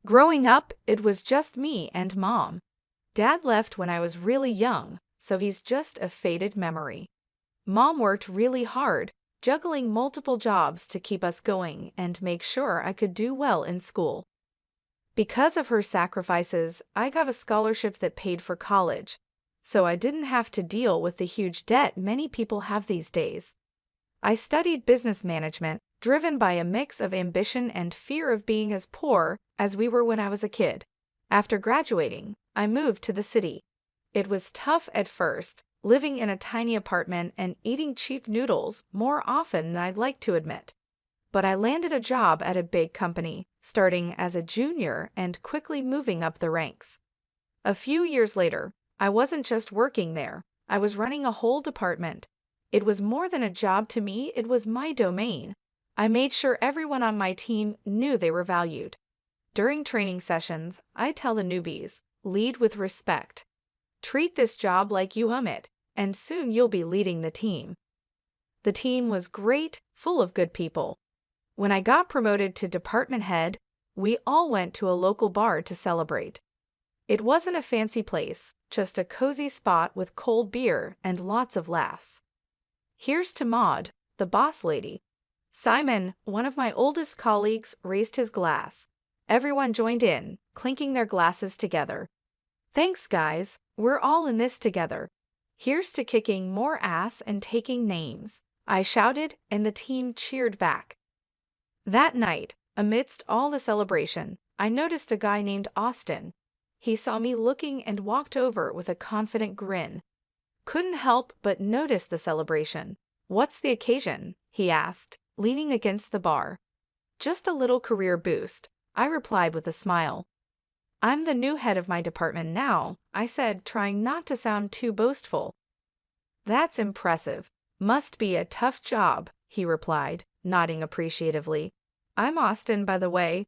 Growing up, it was just me and Mom. Dad left when I was really young, so he's just a faded memory. Mom worked really hard, juggling multiple jobs to keep us going and make sure I could do well in school. Because of her sacrifices, I got a scholarship that paid for college, so I didn't have to deal with the huge debt many people have these days. I studied business management, driven by a mix of ambition and fear of being as poor as we were when I was a kid. After graduating, I moved to the city. It was tough at first, living in a tiny apartment and eating cheap noodles more often than I'd like to admit. But I landed a job at a big company, starting as a junior and quickly moving up the ranks. A few years later, I wasn't just working there, I was running a whole department. It was more than a job to me, it was my domain. I made sure everyone on my team knew they were valued. During training sessions, I tell the newbies, lead with respect. Treat this job like you own it, and soon you'll be leading the team. The team was great, full of good people. When I got promoted to department head, we all went to a local bar to celebrate. It wasn't a fancy place, just a cozy spot with cold beer and lots of laughs. Here's to Maud, the boss lady. Simon, one of my oldest colleagues, raised his glass. Everyone joined in, clinking their glasses together. Thanks, guys, we're all in this together. Here's to kicking more ass and taking names, I shouted, and the team cheered back. That night, amidst all the celebration, I noticed a guy named Austin. He saw me looking and walked over with a confident grin. Couldn't help but notice the celebration. What's the occasion? He asked, leaning against the bar. Just a little career boost, I replied with a smile. I'm the new head of my department now, I said, trying not to sound too boastful. That's impressive. Must be a tough job, he replied, nodding appreciatively. I'm Austin, by the way.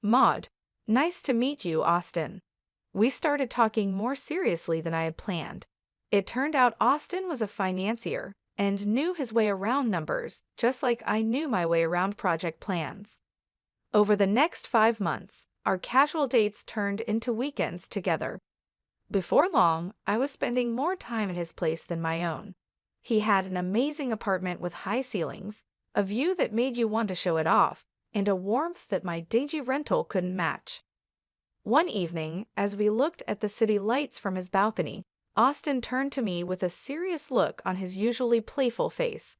Maud. Nice to meet you, Austin. We started talking more seriously than I had planned. It turned out Austin was a financier and knew his way around numbers, just like I knew my way around project plans. Over the next 5 months, our casual dates turned into weekends together. Before long, I was spending more time at his place than my own. He had an amazing apartment with high ceilings, a view that made you want to show it off, and a warmth that my dingy rental couldn't match. One evening, as we looked at the city lights from his balcony, Austin turned to me with a serious look on his usually playful face.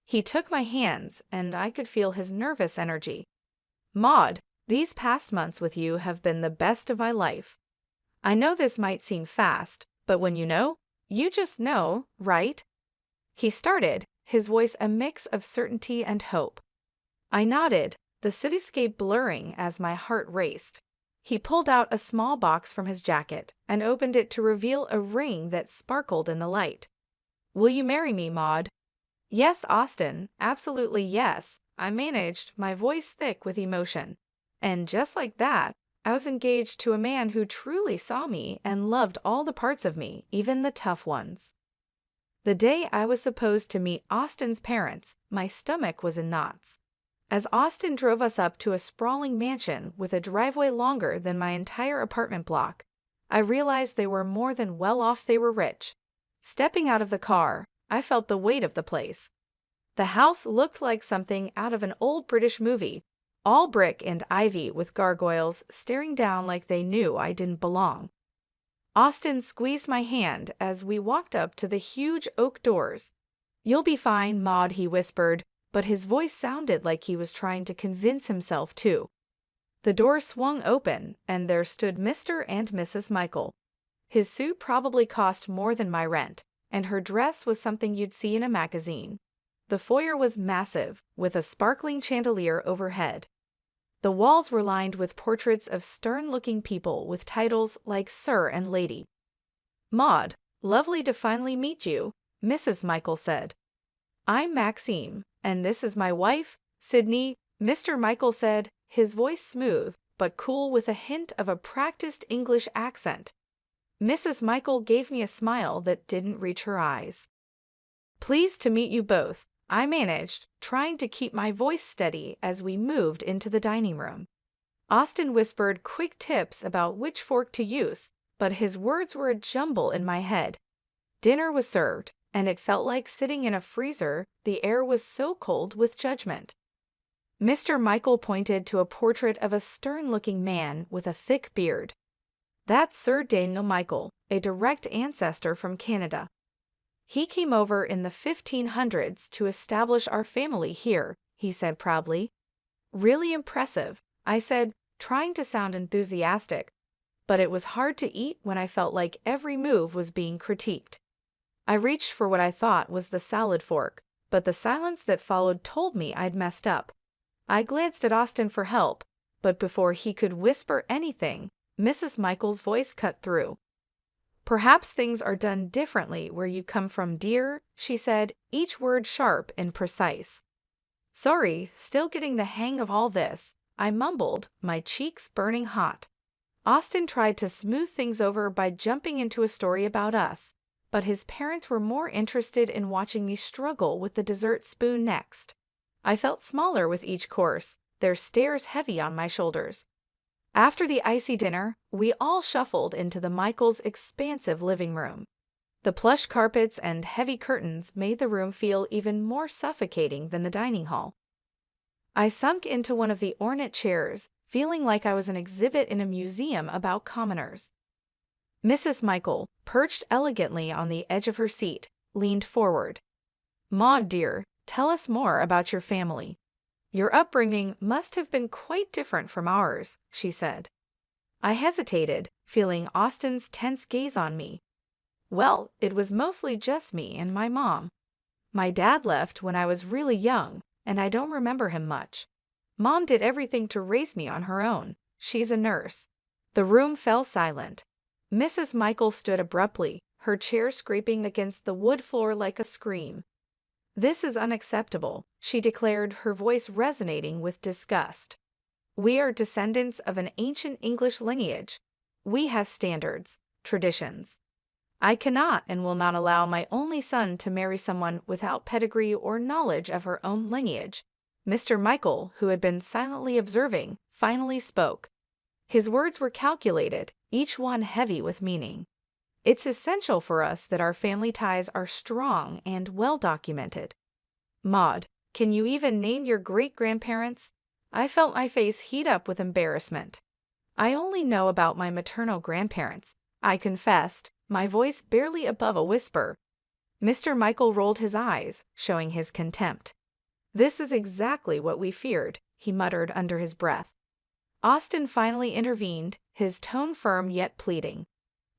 He took my hands, and I could feel his nervous energy. Maud, these past months with you have been the best of my life. I know this might seem fast, but when you know, you just know, right? He started, his voice a mix of certainty and hope. I nodded, the cityscape blurring as my heart raced. He pulled out a small box from his jacket and opened it to reveal a ring that sparkled in the light. Will you marry me, Maud? Yes, Austin, absolutely yes, I managed, my voice thick with emotion. And just like that, I was engaged to a man who truly saw me and loved all the parts of me, even the tough ones. The day I was supposed to meet Austin's parents, my stomach was in knots. As Austin drove us up to a sprawling mansion with a driveway longer than my entire apartment block, I realized they were more than well off, they were rich. Stepping out of the car, I felt the weight of the place. The house looked like something out of an old British movie, all brick and ivy with gargoyles staring down like they knew I didn't belong. Austin squeezed my hand as we walked up to the huge oak doors. You'll be fine, Maud, he whispered, but his voice sounded like he was trying to convince himself too. The door swung open, and there stood Mr. and Mrs. Michael. His suit probably cost more than my rent, and her dress was something you'd see in a magazine. The foyer was massive, with a sparkling chandelier overhead. The walls were lined with portraits of stern-looking people with titles like Sir and Lady. Maud, lovely to finally meet you, Mrs. Michael said. I'm Maxime, and this is my wife, Sydney, Mr. Michael said, his voice smooth but cool with a hint of a practiced English accent. Mrs. Michael gave me a smile that didn't reach her eyes. Pleased to meet you both, I managed, trying to keep my voice steady as we moved into the dining room. Austin whispered quick tips about which fork to use, but his words were a jumble in my head. Dinner was served, and it felt like sitting in a freezer. The air was so cold with judgment. Mr. Michael pointed to a portrait of a stern-looking man with a thick beard. "That's Sir Daniel Michael, a direct ancestor from Canada. He came over in the 1500s to establish our family here," he said proudly. "Really impressive," I said, trying to sound enthusiastic, but it was hard to eat when I felt like every move was being critiqued. I reached for what I thought was the salad fork, but the silence that followed told me I'd messed up. I glanced at Austin for help, but before he could whisper anything, Mrs. Michael's voice cut through. "Perhaps things are done differently where you come from, dear," she said, each word sharp and precise. "Sorry, still getting the hang of all this," I mumbled, my cheeks burning hot. Austin tried to smooth things over by jumping into a story about us, but his parents were more interested in watching me struggle with the dessert spoon next. I felt smaller with each course, their stares heavy on my shoulders. After the icy dinner, we all shuffled into the Michaels' expansive living room. The plush carpets and heavy curtains made the room feel even more suffocating than the dining hall. I sunk into one of the ornate chairs, feeling like I was an exhibit in a museum about commoners. Mrs. Michael, perched elegantly on the edge of her seat, leaned forward. "Maud, dear, tell us more about your family. Your upbringing must have been quite different from ours," she said. I hesitated, feeling Austin's tense gaze on me. "Well, it was mostly just me and my mom. My dad left when I was really young, and I don't remember him much. Mom did everything to raise me on her own. She's a nurse." The room fell silent. Mrs. Michael stood abruptly, her chair scraping against the wood floor like a scream. "This is unacceptable," she declared, her voice resonating with disgust. "We are descendants of an ancient English lineage. We have standards, traditions. I cannot and will not allow my only son to marry someone without pedigree or knowledge of her own lineage." Mr. Michael, who had been silently observing, finally spoke. His words were calculated, each one heavy with meaning. "It's essential for us that our family ties are strong and well documented. Maud, can you even name your great-grandparents?" I felt my face heat up with embarrassment. "I only know about my maternal grandparents," I confessed, my voice barely above a whisper. Mr. Michael rolled his eyes, showing his contempt. "This is exactly what we feared," he muttered under his breath. Austin finally intervened, his tone firm yet pleading.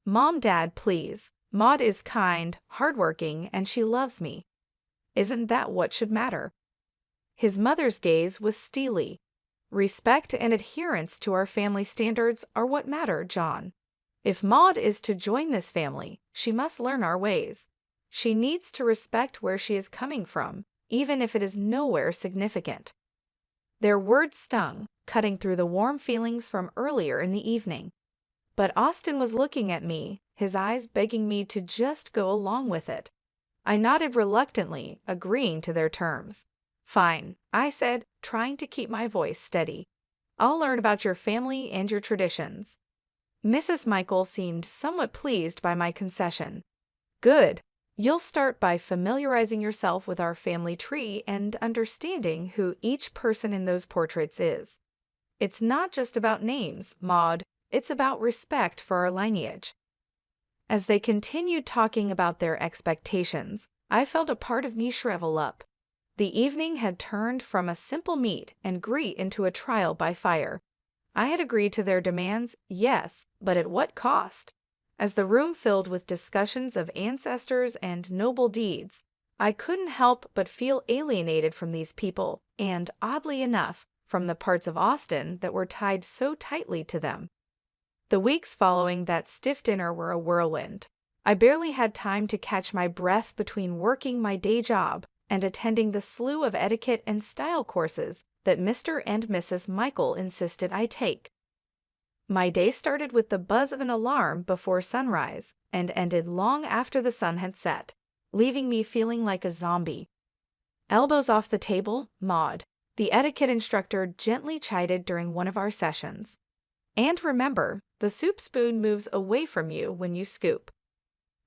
"Mom, Dad, please. Maud is kind, hardworking, and she loves me. Isn't that what should matter?" His mother's gaze was steely. "Respect and adherence to our family standards are what matter, John. If Maud is to join this family, she must learn our ways. She needs to respect where she is coming from, even if it is nowhere significant." Their words stung, cutting through the warm feelings from earlier in the evening. But Austin was looking at me, his eyes begging me to just go along with it. I nodded reluctantly, agreeing to their terms. "Fine," I said, trying to keep my voice steady. "I'll learn about your family and your traditions." Mrs. Michael seemed somewhat pleased by my concession. "Good. You'll start by familiarizing yourself with our family tree and understanding who each person in those portraits is. It's not just about names, Maud. It's about respect for our lineage." As they continued talking about their expectations, I felt a part of me shrivel up. The evening had turned from a simple meet and greet into a trial by fire. I had agreed to their demands, yes, but at what cost? As the room filled with discussions of ancestors and noble deeds, I couldn't help but feel alienated from these people and, oddly enough, from the parts of Austin that were tied so tightly to them. The weeks following that stiff dinner were a whirlwind. I barely had time to catch my breath between working my day job and attending the slew of etiquette and style courses that Mr. and Mrs. Michael insisted I take. My day started with the buzz of an alarm before sunrise and ended long after the sun had set, leaving me feeling like a zombie. "Elbows off the table, Maud," the etiquette instructor gently chided during one of our sessions. And remember, the soup spoon moves away from you when you scoop.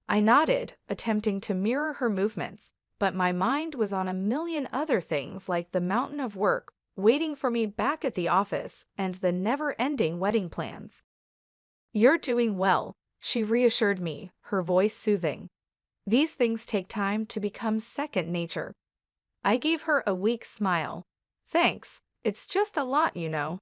I nodded, attempting to mirror her movements, but my mind was on a million other things like the mountain of work waiting for me back at the office and the never-ending wedding plans. "You're doing well," she reassured me, her voice soothing. "These things take time to become second nature." I gave her a weak smile. "Thanks, it's just a lot, you know."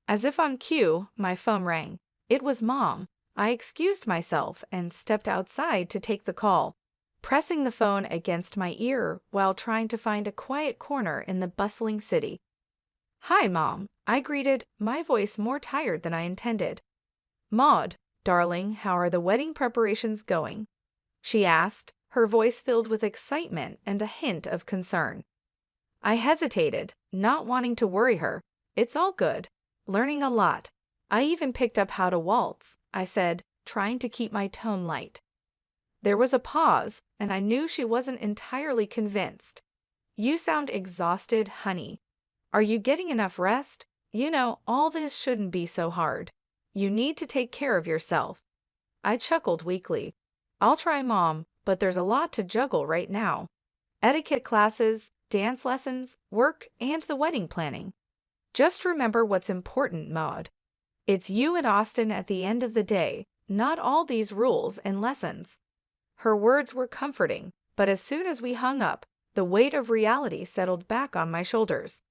As if on cue, my phone rang. It was Mom. I excused myself and stepped outside to take the call, pressing the phone against my ear while trying to find a quiet corner in the bustling city. "Hi, Mom," I greeted, my voice more tired than I intended. "Maud, darling, how are the wedding preparations going?" she asked, her voice filled with excitement and a hint of concern. I hesitated, not wanting to worry her. "It's all good. Learning a lot. I even picked up how to waltz," I said, trying to keep my tone light. There was a pause, and I knew she wasn't entirely convinced. "You sound exhausted, honey. Are you getting enough rest? You know, all this shouldn't be so hard. You need to take care of yourself." I chuckled weakly. "I'll try, Mom, but there's a lot to juggle right now. Etiquette classes, dance lessons, work, and the wedding planning. Just remember what's important, Maud. It's you and Austin at the end of the day, not all these rules and lessons." Her words were comforting, but as soon as we hung up, the weight of reality settled back on my shoulders.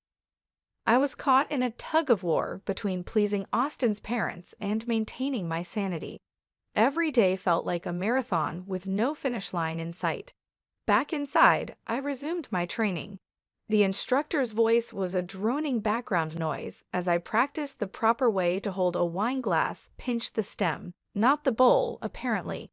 I was caught in a tug-of-war between pleasing Austin's parents and maintaining my sanity. Every day felt like a marathon with no finish line in sight. Back inside, I resumed my training. The instructor's voice was a droning background noise as I practiced the proper way to hold a wine glass, pinch the stem, not the bowl, apparently.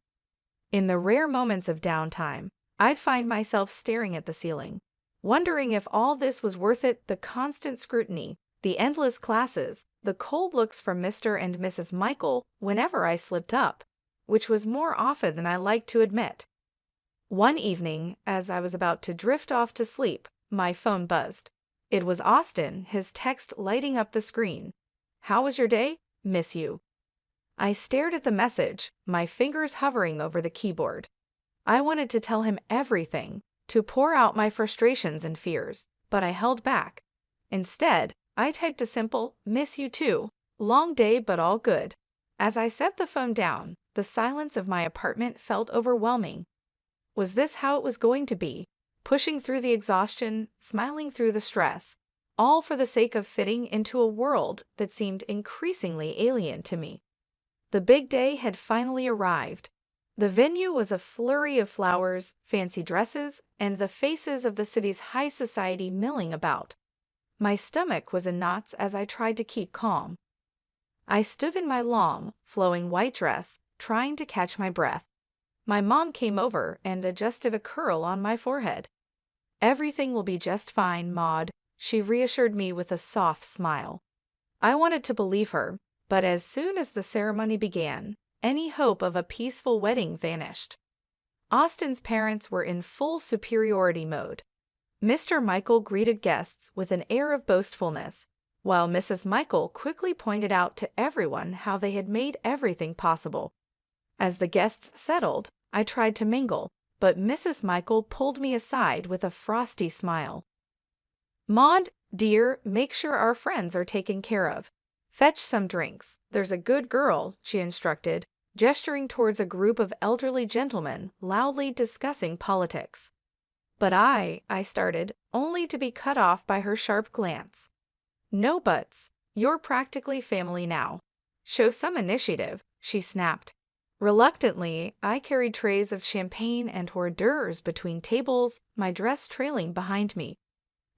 In the rare moments of downtime, I'd find myself staring at the ceiling, wondering if all this was worth it: the constant scrutiny, the endless classes, the cold looks from Mr. and Mrs. Michael whenever I slipped up, which was more often than I liked to admit. One evening, as I was about to drift off to sleep, my phone buzzed. It was Austin, his text lighting up the screen. "How was your day? Miss you." I stared at the message, my fingers hovering over the keyboard. I wanted to tell him everything, to pour out my frustrations and fears, but I held back. Instead, I typed a simple, "Miss you too. Long day but all good." As I set the phone down, the silence of my apartment felt overwhelming. Was this how it was going to be? Pushing through the exhaustion, smiling through the stress, all for the sake of fitting into a world that seemed increasingly alien to me. The big day had finally arrived. The venue was a flurry of flowers, fancy dresses, and the faces of the city's high society milling about. My stomach was in knots as I tried to keep calm. I stood in my long, flowing white dress, trying to catch my breath. My mom came over and adjusted a curl on my forehead. "Everything will be just fine, Maud," she reassured me with a soft smile. I wanted to believe her, but as soon as the ceremony began, any hope of a peaceful wedding vanished. Austin's parents were in full superiority mode. Mr. Michael greeted guests with an air of boastfulness, while Mrs. Michael quickly pointed out to everyone how they had made everything possible. As the guests settled, I tried to mingle, but Mrs. Michael pulled me aside with a frosty smile. "Maud, dear, make sure our friends are taken care of. Fetch some drinks. There's a good girl," she instructed, gesturing towards a group of elderly gentlemen loudly discussing politics. But I started, only to be cut off by her sharp glance. "No buts. You're practically family now. Show some initiative," she snapped. Reluctantly, I carried trays of champagne and hors d'oeuvres between tables, my dress trailing behind me.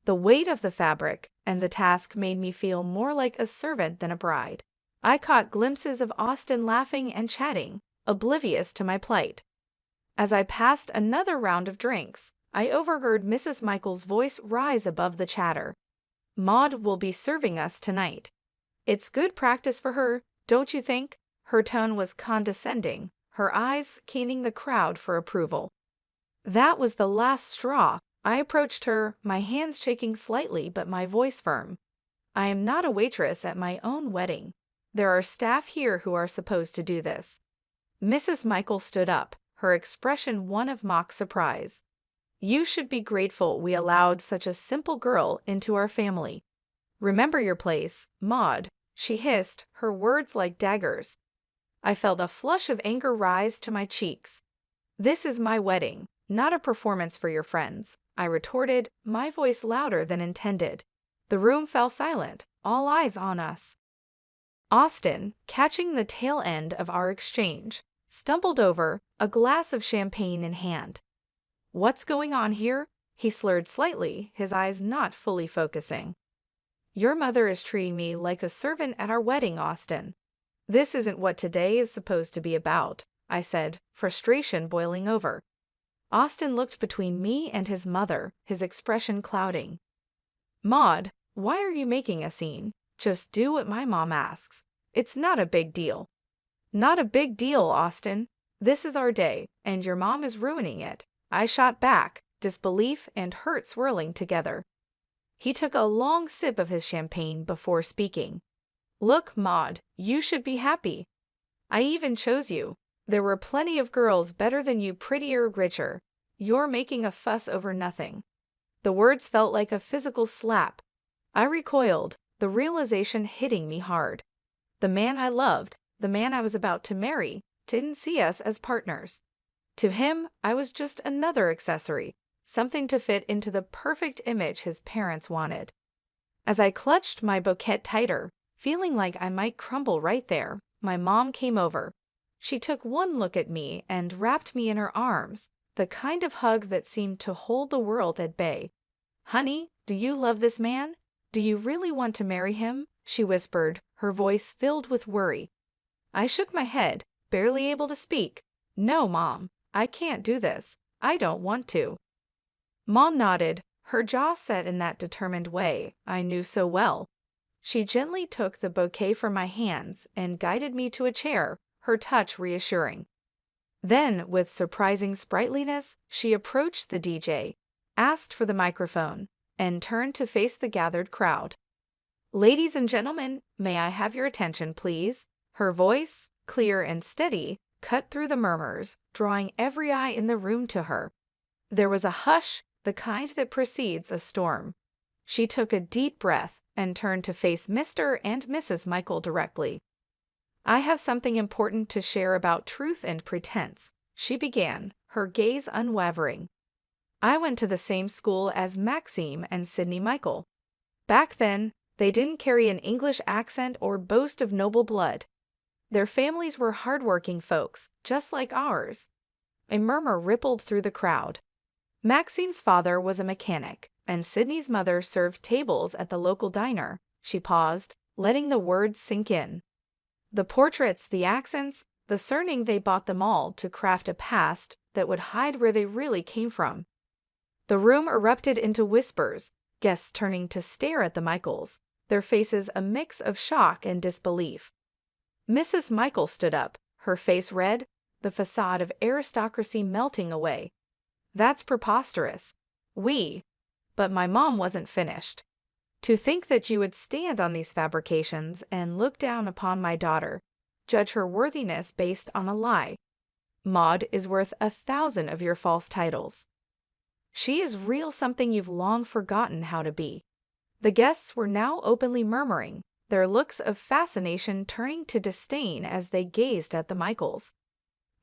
The weight of the fabric and the task made me feel more like a servant than a bride. I caught glimpses of Austin laughing and chatting, oblivious to my plight. As I passed another round of drinks, I overheard Mrs. Michael's voice rise above the chatter. "Maud will be serving us tonight. It's good practice for her, don't you think?" Her tone was condescending, her eyes scanning the crowd for approval. That was the last straw. I approached her, my hands shaking slightly but my voice firm. I am not a waitress at my own wedding. There are staff here who are supposed to do this. Mrs. Michael stood up, her expression one of mock surprise. You should be grateful we allowed such a simple girl into our family. Remember your place, Maud, she hissed, her words like daggers. I felt a flush of anger rise to my cheeks. This is my wedding, not a performance for your friends, I retorted, my voice louder than intended. The room fell silent, all eyes on us. Austin, catching the tail end of our exchange, stumbled over, a glass of champagne in hand. What's going on here? He slurred slightly, his eyes not fully focusing. Your mother is treating me like a servant at our wedding, Austin. This isn't what today is supposed to be about, I said, frustration boiling over. Austin looked between me and his mother, his expression clouding. Maud, why are you making a scene? Just do what my mom asks. It's not a big deal. Not a big deal, Austin. This is our day, and your mom is ruining it. I shot back, disbelief and hurt swirling together. He took a long sip of his champagne before speaking. Look, Maud, you should be happy. I even chose you. There were plenty of girls better than you, prettier, richer. You're making a fuss over nothing. The words felt like a physical slap. I recoiled, the realization hitting me hard. The man I loved, the man I was about to marry, didn't see us as partners. To him, I was just another accessory, something to fit into the perfect image his parents wanted. As I clutched my bouquet tighter, feeling like I might crumble right there, my mom came over. She took one look at me and wrapped me in her arms, the kind of hug that seemed to hold the world at bay. Honey, do you love this man? Do you really want to marry him? She whispered, her voice filled with worry. I shook my head, barely able to speak. No, Mom, I can't do this. I don't want to. Mom nodded, her jaw set in that determined way I knew so well. She gently took the bouquet from my hands and guided me to a chair, her touch reassuring. Then, with surprising sprightliness, she approached the DJ, asked for the microphone, and turned to face the gathered crowd. Ladies and gentlemen, may I have your attention, please? Her voice, clear and steady, cut through the murmurs, drawing every eye in the room to her. There was a hush, the kind that precedes a storm. She took a deep breath and turned to face Mr. and Mrs. Michael directly. I have something important to share about truth and pretense, she began, her gaze unwavering. I went to the same school as Maxime and Sydney Michael. Back then, they didn't carry an English accent or boast of noble blood. Their families were hardworking folks, just like ours. A murmur rippled through the crowd. Maxime's father was a mechanic, and Sydney's mother served tables at the local diner. She paused, letting the words sink in. The portraits, the accents, the surname, they bought them all to craft a past that would hide where they really came from. The room erupted into whispers, guests turning to stare at the Michaels, their faces a mix of shock and disbelief. Mrs. Michael stood up, her face red, the facade of aristocracy melting away. That's preposterous. But my mom wasn't finished. To think that you would stand on these fabrications and look down upon my daughter, judge her worthiness based on a lie. Maud is worth 1,000 of your false titles. She is real, something you've long forgotten how to be. The guests were now openly murmuring, their looks of fascination turning to disdain as they gazed at the Michaels.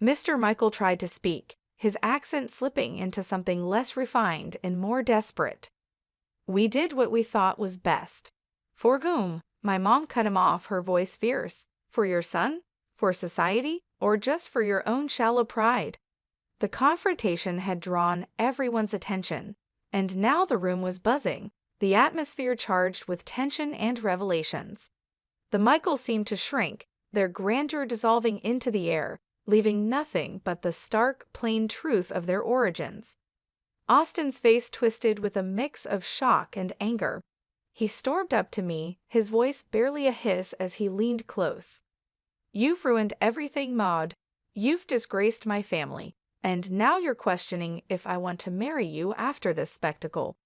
Mr. Michael tried to speak, his accent slipping into something less refined and more desperate. We did what we thought was best. For whom? My mom cut him off, her voice fierce. For your son? For society? Or just for your own shallow pride? The confrontation had drawn everyone's attention, and now the room was buzzing, the atmosphere charged with tension and revelations. The Michaels seemed to shrink, their grandeur dissolving into the air, leaving nothing but the stark, plain truth of their origins. Austin's face twisted with a mix of shock and anger. He stormed up to me, his voice barely a hiss as he leaned close. You've ruined everything, Maud. You've disgraced my family. And now you're questioning if I want to marry you after this spectacle."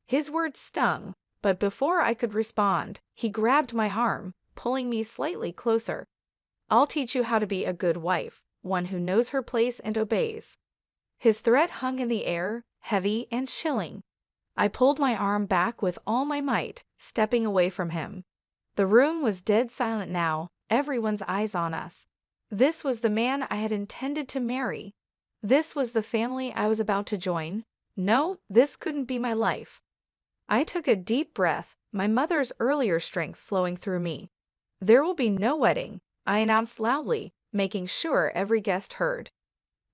His words stung, but before I could respond, he grabbed my arm, pulling me slightly closer. "I'll teach you how to be a good wife, one who knows her place and obeys." His threat hung in the air, heavy and chilling. I pulled my arm back with all my might, stepping away from him. The room was dead silent now, everyone's eyes on us. This was the man I had intended to marry. This was the family I was about to join. No, this couldn't be my life. I took a deep breath, my mother's earlier strength flowing through me. "There will be no wedding," I announced loudly, making sure every guest heard.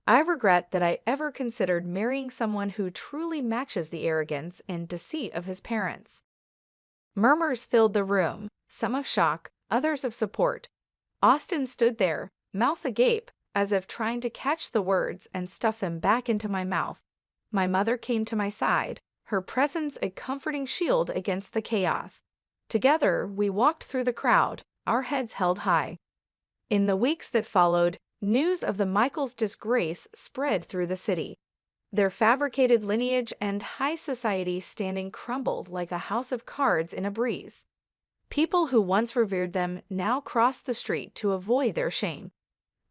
I regret that I ever considered marrying someone who truly matches the arrogance and deceit of his parents. Murmurs filled the room, some of shock, others of support. Austin stood there, mouth agape, as if trying to catch the words and stuff them back into my mouth. My mother came to my side, her presence a comforting shield against the chaos. Together, we walked through the crowd, our heads held high. In the weeks that followed, news of the Michaels' disgrace spread through the city. Their fabricated lineage and high society standing crumbled like a house of cards in a breeze. People who once revered them now crossed the street to avoid their shame.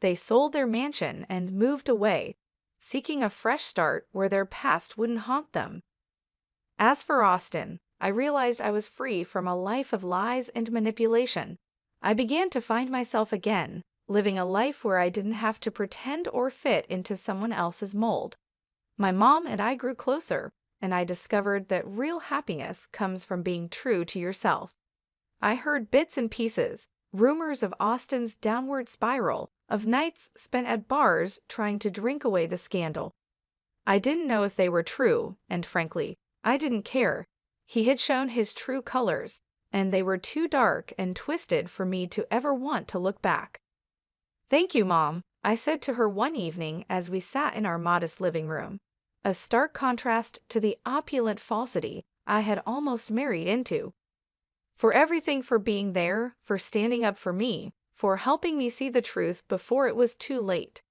They sold their mansion and moved away, seeking a fresh start where their past wouldn't haunt them. As for Austin, I realized I was free from a life of lies and manipulation. I began to find myself again, living a life where I didn't have to pretend or fit into someone else's mold. My mom and I grew closer, and I discovered that real happiness comes from being true to yourself. I heard bits and pieces, rumors of Austin's downward spiral, of nights spent at bars trying to drink away the scandal. I didn't know if they were true, and frankly, I didn't care. He had shown his true colors, and they were too dark and twisted for me to ever want to look back. "Thank you, Mom," I said to her one evening as we sat in our modest living room, a stark contrast to the opulent falsity I had almost married into. "For everything, for being there, for standing up for me, for helping me see the truth before it was too late."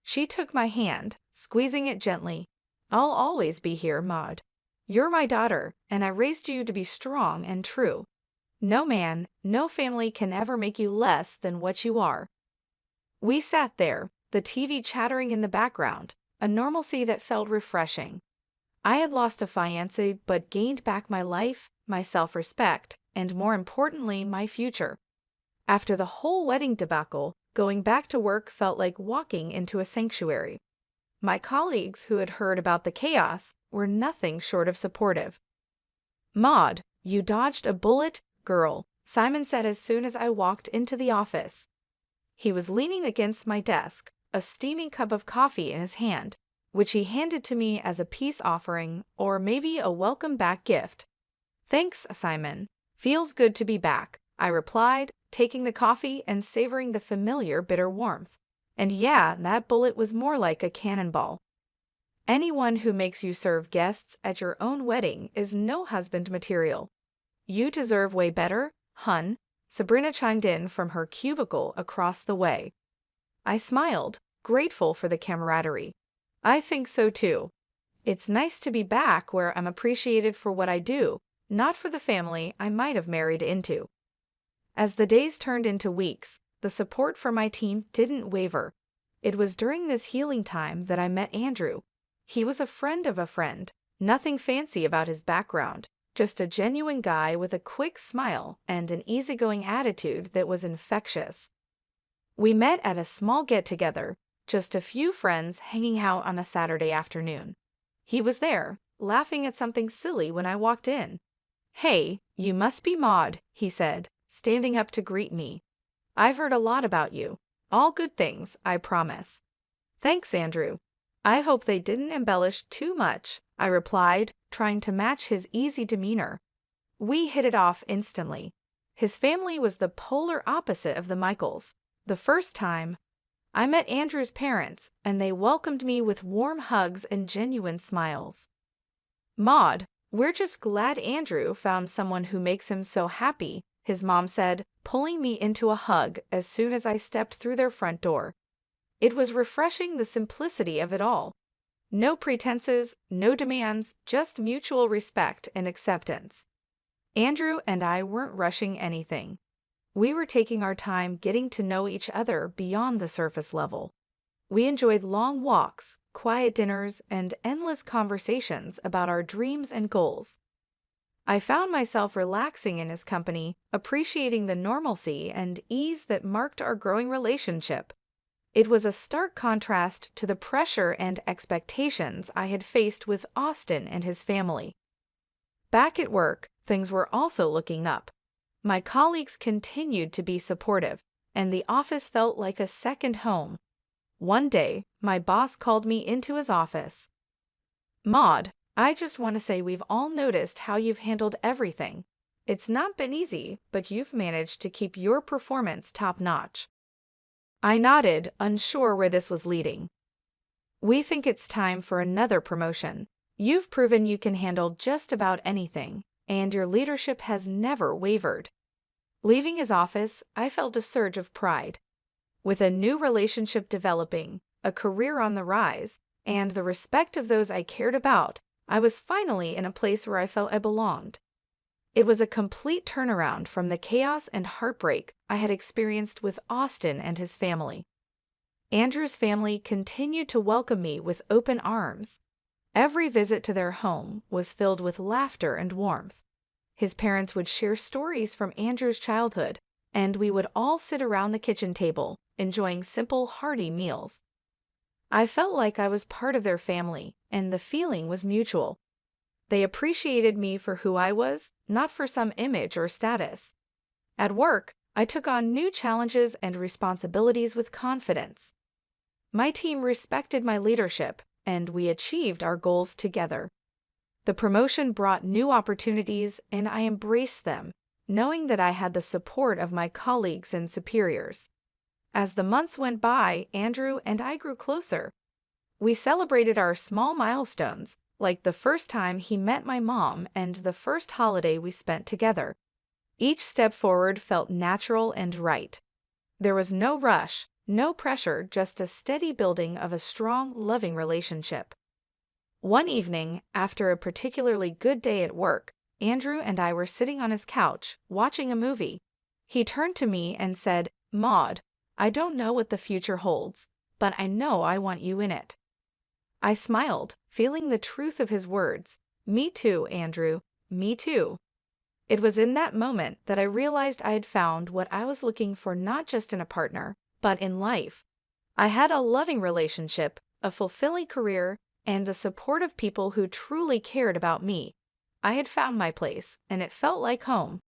She took my hand, squeezing it gently. "I'll always be here, Maud. You're my daughter, and I raised you to be strong and true. No man, no family can ever make you less than what you are." We sat there, the TV chattering in the background, a normalcy that felt refreshing. I had lost a fiancé but gained back my life, my self-respect, and more importantly, my future. After the whole wedding debacle, going back to work felt like walking into a sanctuary. My colleagues who had heard about the chaos were nothing short of supportive. "Maud, you dodged a bullet, girl," Simon said as soon as I walked into the office. He was leaning against my desk, a steaming cup of coffee in his hand, which he handed to me as a peace offering or maybe a welcome back gift. "Thanks, Simon. Feels good to be back," I replied, taking the coffee and savoring the familiar bitter warmth. And yeah, that bullet was more like a cannonball. "Anyone who makes you serve guests at your own wedding is no husband material. You deserve way better, hun," Sabrina chimed in from her cubicle across the way. I smiled, grateful for the camaraderie. "I think so too. It's nice to be back where I'm appreciated for what I do, not for the family I might have married into." As the days turned into weeks, the support from my team didn't waver. It was during this healing time that I met Andrew. He was a friend of a friend, nothing fancy about his background, just a genuine guy with a quick smile and an easygoing attitude that was infectious. We met at a small get-together, just a few friends hanging out on a Saturday afternoon. He was there, laughing at something silly when I walked in. "Hey, you must be Maud," he said, standing up to greet me. "I've heard a lot about you. All good things, I promise." "Thanks, Andrew. I hope they didn't embellish too much," I replied, trying to match his easy demeanor. We hit it off instantly. His family was the polar opposite of the Michaels. The first time I met Andrew's parents, and they welcomed me with warm hugs and genuine smiles. "Maud, we're just glad Andrew found someone who makes him so happy," his mom said, pulling me into a hug as soon as I stepped through their front door. It was refreshing, the simplicity of it all. No pretenses, no demands, just mutual respect and acceptance. Andrew and I weren't rushing anything. We were taking our time getting to know each other beyond the surface level. We enjoyed long walks, quiet dinners, and endless conversations about our dreams and goals. I found myself relaxing in his company, appreciating the normalcy and ease that marked our growing relationship. It was a stark contrast to the pressure and expectations I had faced with Austin and his family. Back at work, things were also looking up. My colleagues continued to be supportive, and the office felt like a second home. One day, my boss called me into his office. "Maud, I just want to say we've all noticed how you've handled everything. It's not been easy, but you've managed to keep your performance top-notch." I nodded, unsure where this was leading. "We think it's time for another promotion. You've proven you can handle just about anything, and your leadership has never wavered." Leaving his office, I felt a surge of pride. With a new relationship developing, a career on the rise, and the respect of those I cared about, I was finally in a place where I felt I belonged. It was a complete turnaround from the chaos and heartbreak I had experienced with Austin and his family. Andrew's family continued to welcome me with open arms. Every visit to their home was filled with laughter and warmth. His parents would share stories from Andrew's childhood, and we would all sit around the kitchen table, enjoying simple, hearty meals. I felt like I was part of their family, and the feeling was mutual. They appreciated me for who I was, not for some image or status. At work, I took on new challenges and responsibilities with confidence. My team respected my leadership, and we achieved our goals together. The promotion brought new opportunities, and I embraced them, knowing that I had the support of my colleagues and superiors. As the months went by, Andrew and I grew closer. We celebrated our small milestones, like the first time he met my mom and the first holiday we spent together. Each step forward felt natural and right. There was no rush, no pressure, just a steady building of a strong, loving relationship. One evening, after a particularly good day at work, Andrew and I were sitting on his couch, watching a movie. He turned to me and said, "Maud, I don't know what the future holds, but I know I want you in it." I smiled, feeling the truth of his words. "Me too, Andrew. Me too." It was in that moment that I realized I had found what I was looking for, not just in a partner, but in life. I had a loving relationship, a fulfilling career, and the support of people who truly cared about me. I had found my place, and it felt like home.